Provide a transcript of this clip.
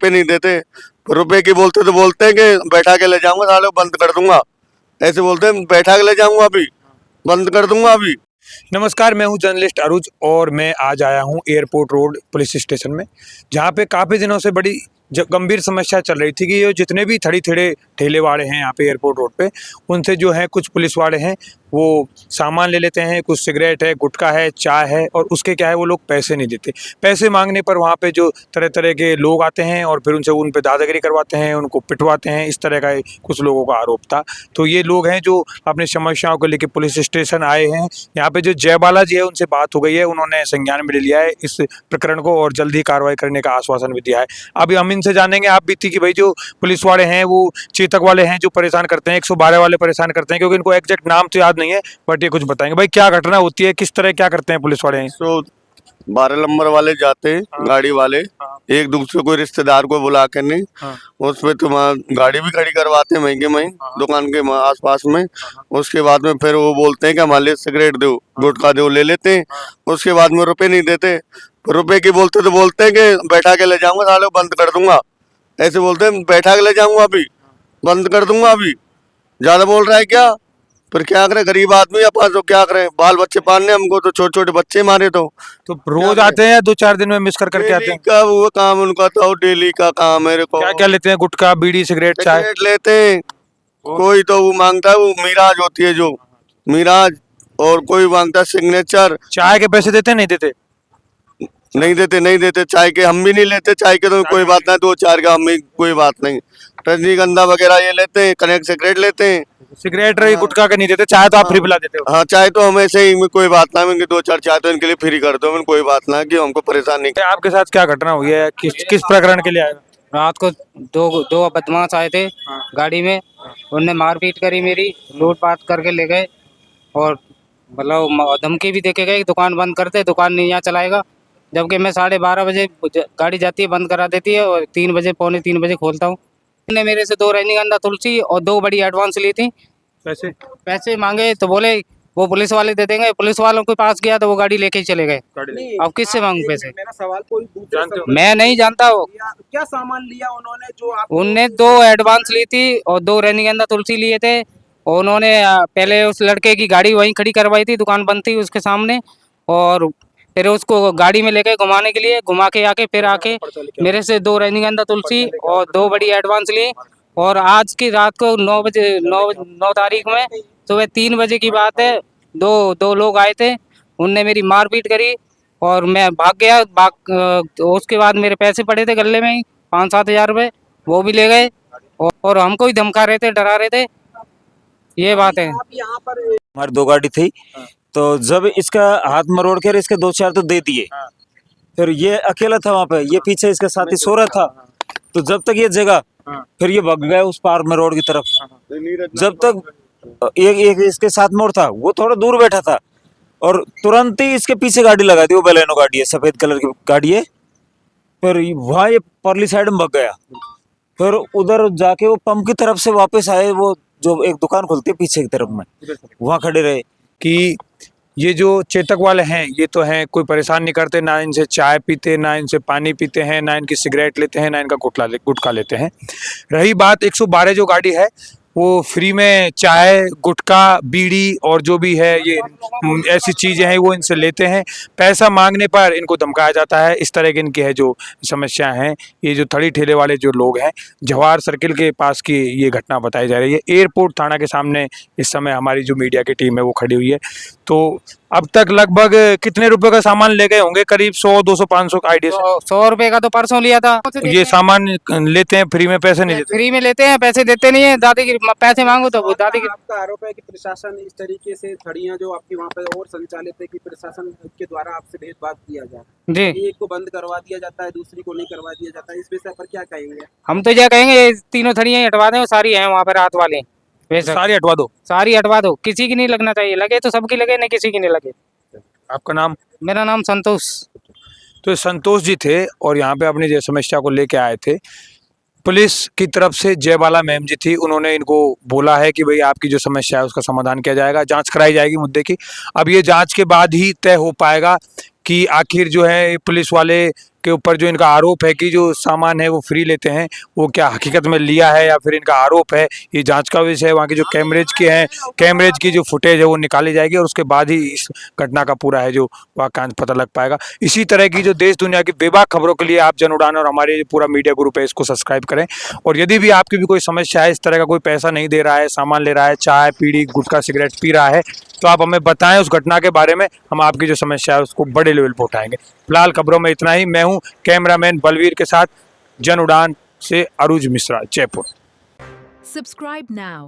रुपए नहीं देते। रुपए की बोलते तो बोलते हैं कि बैठा के ले जाऊंगा, साले बंद कर दूंगा। ऐसे बोलते हैं बैठा के ले जाऊंगा, अभी बंद कर दूंगा अभी। नमस्कार, मैं हूं जर्नलिस्ट अरुज और मैं आज आया हूं एयरपोर्ट रोड पुलिस स्टेशन में, जहां पे काफ़ी दिनों से बड़ी गंभीर समस्या चल रही थी कि ये जितने भी थड़ी थड़े ठेले वाले हैं यहाँ पे एयरपोर्ट रोड पे, उनसे जो है कुछ पुलिस वाले हैं वो सामान ले लेते हैं, कुछ सिगरेट है, गुटखा है, चाय है, और उसके क्या है वो लोग पैसे नहीं देते। पैसे मांगने पर वहाँ पे जो तरह तरह के लोग आते हैं और फिर उनसे उन पे दादागिरी करवाते हैं, उनको पिटवाते हैं। इस तरह का कुछ लोगों का आरोप था। तो ये लोग हैं जो अपनी समस्याओं को लेकर पुलिस स्टेशन आए हैं। यहाँ पे जो जयबाला जी है उनसे बात हो गई है, उन्होंने संज्ञान में ले लिया है इस प्रकरण को और जल्द ही कार्रवाई करने का आश्वासन भी दिया है। अभी हम इनसे जानेंगे आप बीती कि भाई जो पुलिस वाले हैं वो चेतक वाले हैं जो परेशान करते हैं, 112 वाले परेशान करते हैं, क्योंकि इनको एग्जैक्ट नाम तो याद नहीं है, बट ये कुछ बताएंगे। भाई क्या घटना होती है, किस तरह क्या करते हैं पुलिस वाले? 112 नंबर वाले जाते हैं, गाड़ी वाले एक दूसरे को रिश्तेदार को बुला कर नहीं, उसमें तुम गाड़ी भी खड़ी करवाते हैं महंगे दुकान के आसपास में। उसके बाद में फिर वो बोलते हैं कि हमारे लिए सिगरेट दो, गुटखा दो, ले लेते हैं। उसके बाद में रुपए नहीं देते। रुपए की बोलते तो बोलते हैं कि बैठा के ले जाऊंगा, साले बंद कर दूंगा। ऐसे बोलते हैं बैठा के ले जाऊंगा, अभी बंद कर दूंगा अभी। ज्यादा बोल रहा है क्या? फिर क्या करें, गरीब आदमी अपन तो क्या करें, बाल बच्चे पालने हमको, तो छोटे छोटे बच्चे मारे तो रोज आते हैं या 2-4 दिन में मिस कर करके आते हैं? का वो काम उनका था, डेली का काम। मेरे को क्या क्या लेते हैं? गुटखा, बीड़ी, सिगरेट, चाय सिगरेट लेते हैं। कोई तो वो मांगता है, वो मिराज होती है जो मिराज, और कोई मांगता है सिग्नेचर। चाय के पैसे देते नहीं देते? नहीं देते चाय के, हम भी नहीं लेते चाय के, तो कोई बात नहीं, 2-4 का हम भी कोई बात नहीं। रजनीगंधा वगैरह ये लेते हैं, कनेक्ट सिगरेट लेते हैं। सिगरेट रही, गुटखा का नहीं देते, चाय तो आप फ्री पिला देते हो? हाँ, चाय तो हम ऐसे ही, कोई बात ना, 2-4 चाय तो इनके लिए फ्री कर दो, कोई बात ना, कि हमको परेशान नहीं। आपके साथ क्या घटना हुई है, किस प्रकरण के लिए आए? रात को दो बदमाश आए थे गाड़ी में, उनने मारपीट करी, मेरी लूटपाट करके ले गए, और मतलब धमकी भी देके गए, दुकान बंद करते, दुकान नहीं यहाँ चलाएगा। जबकि मैं 12:30 बजे गाड़ी जाती है बंद करा देती है, और 3 बजे, पौने 3 बजे खोलता हूँ। उन्होंने मेरे से 2 रजनीगंधा तुलसी और 2 बड़ी एडवांस ली थी। पैसे मांगे तो बोले वो पुलिस वाले दे देंगे। पुलिस वालों के पास गया तो वो गाड़ी लेके ही चले गए। अब किससे मांगू पैसे? मेरा सवाल कोई दूसरा मैं नहीं जानता वो क्या सामान लिया उन्होंने जो आप। उनने 2 एडवांस ली थी और 2 रजनीगंधा तुलसी लिए थे, और उन्होंने पहले उस लड़के की गाड़ी वहीं खड़ी करवाई थी, दुकान बंद थी उसके सामने, और फिर उसको गाड़ी में लेके घुमाने के लिए घुमा के आके फिर आके मेरे से 2 रजनीगंधा तुलसी और 2 बड़ी एडवांस ली। और आज की रात को 9 बजे 9 तारीख में सुबह 3 बजे की बात है, दो लोग आए थे, उनने मेरी मारपीट करी और मैं भाग गया। उसके बाद मेरे पैसे पड़े थे गले में ही 5-7 हज़ार रुपये, वो भी ले गए, और हमको ही धमका रहे थे, डरा रहे थे। ये बात है। आप यहाँ पर हमारी 2 गाड़ी थी, तो जब इसका हाथ मरोड़ कर इसके 2-4 तो दे दिए। फिर ये अकेला था वहाँ पे, ये पीछे इसका साथी सो रहा था। तो जब तक ये जगह, फिर ये भाग गया उस पार में रोड की तरफ। जब तक एक इसके साथ मोड़ था, वो थोड़ा दूर बैठा था, और तुरंत ही इसके पीछे गाड़ी लगा दी। वो बेलेनो गाड़ी है, सफेद कलर की गाड़ी है। फिर वहाँ ये परली साइड में भाग गया। फिर उधर जाके वो पंप की तरफ से वापस आए, वो जो एक दुकान खुलती है पीछे की तरफ में, वहाँ खड़े रहे। कि ये जो चेतक वाले हैं ये तो हैं, कोई परेशान नहीं करते, ना इनसे चाय पीते, ना इनसे पानी पीते हैं, ना इनकी सिगरेट लेते हैं, ना इनका गुटखा लेते हैं। रही बात 112 जो गाड़ी है, वो फ्री में चाय, गुटखा, बीड़ी और जो भी है ये ऐसी चीज़ें हैं वो इनसे लेते हैं। पैसा मांगने पर इनको धमकाया जाता है। इस तरह की इनकी है जो समस्याएं हैं। ये जो थड़ी ठेले वाले जो लोग हैं, जवाहर सर्किल के पास की ये घटना बताई जा रही है। एयरपोर्ट थाना के सामने इस समय हमारी जो मीडिया की टीम है वो खड़ी हुई है। तो अब तक लगभग कितने रुपए का सामान ले गए होंगे? करीब 100, 200, 500 का आइडिया। 100 रुपए का तो परसों लिया था। ये सामान लेते हैं फ्री में, पैसे नहीं देते? फ्री में लेते हैं, पैसे देते नहीं है। दादी की पैसे मांगो तो वो दादी की। आपका आरोप है कि प्रशासन इस तरीके से थड़ियां जो आपकी वहाँ पे और संचालित है कि प्रशासन के द्वारा आपसे भेदभाव किया जाए जी, एक को बंद करवा दिया जाता है, दूसरी को नहीं करवा दिया जाता है, इस विषय पर क्या कहेंगे? हम तो क्या कहेंगे, ये तीनों थड़ियां ही हटवा दें, वो सारी हैं वहाँ पे रात वाली। सारी हटवा दो। सारी हटवा दो, किसी की नहीं लगना चाहिए। लगे तो सबकी लगे, नहीं किसी की नहीं लगे। आपका नाम? मेरा नाम संतोष। तो ये संतोष जी थे और यहाँ पे अपनी जो समस्या को लेके आए थे। पुलिस की तरफ से जयबाला मैम जी थी, उन्होंने इनको बोला है कि भाई आपकी जो समस्या है उसका समाधान किया जाएगा, जांच कराई जाएगी मुद्दे की। अब ये जांच के बाद ही तय हो पाएगा कि आखिर जो है पुलिस वाले के ऊपर जो इनका आरोप है कि जो सामान है वो फ्री लेते हैं, वो क्या हकीकत में लिया है या फिर इनका आरोप है, ये जांच का विषय है। वहाँ के जो कैमरेज की जो फुटेज है वो निकाली जाएगी और उसके बाद ही इस घटना का पूरा है जो वाकयांश पता लग पाएगा। इसी तरह की जो देश दुनिया की बेबाक खबरों के लिए आप जन उड़ान और हमारे जो पूरा मीडिया ग्रुप है इसको सब्सक्राइब करें। और यदि भी आपकी भी कोई समस्या है, इस तरह का कोई पैसा नहीं दे रहा है, सामान ले रहा है, चाय बीड़ी गुटखा सिगरेट पी रहा है, तो आप हमें बताएं उस घटना के बारे में, हम आपकी जो समस्या है उसको बड़े लेवल पर उठाएंगे। फिलहाल खबरों में इतना ही। मैं हूं कैमरामैन बलवीर के साथ, जन उड़ान से अरुज मिश्रा, जयपुर। Subscribe now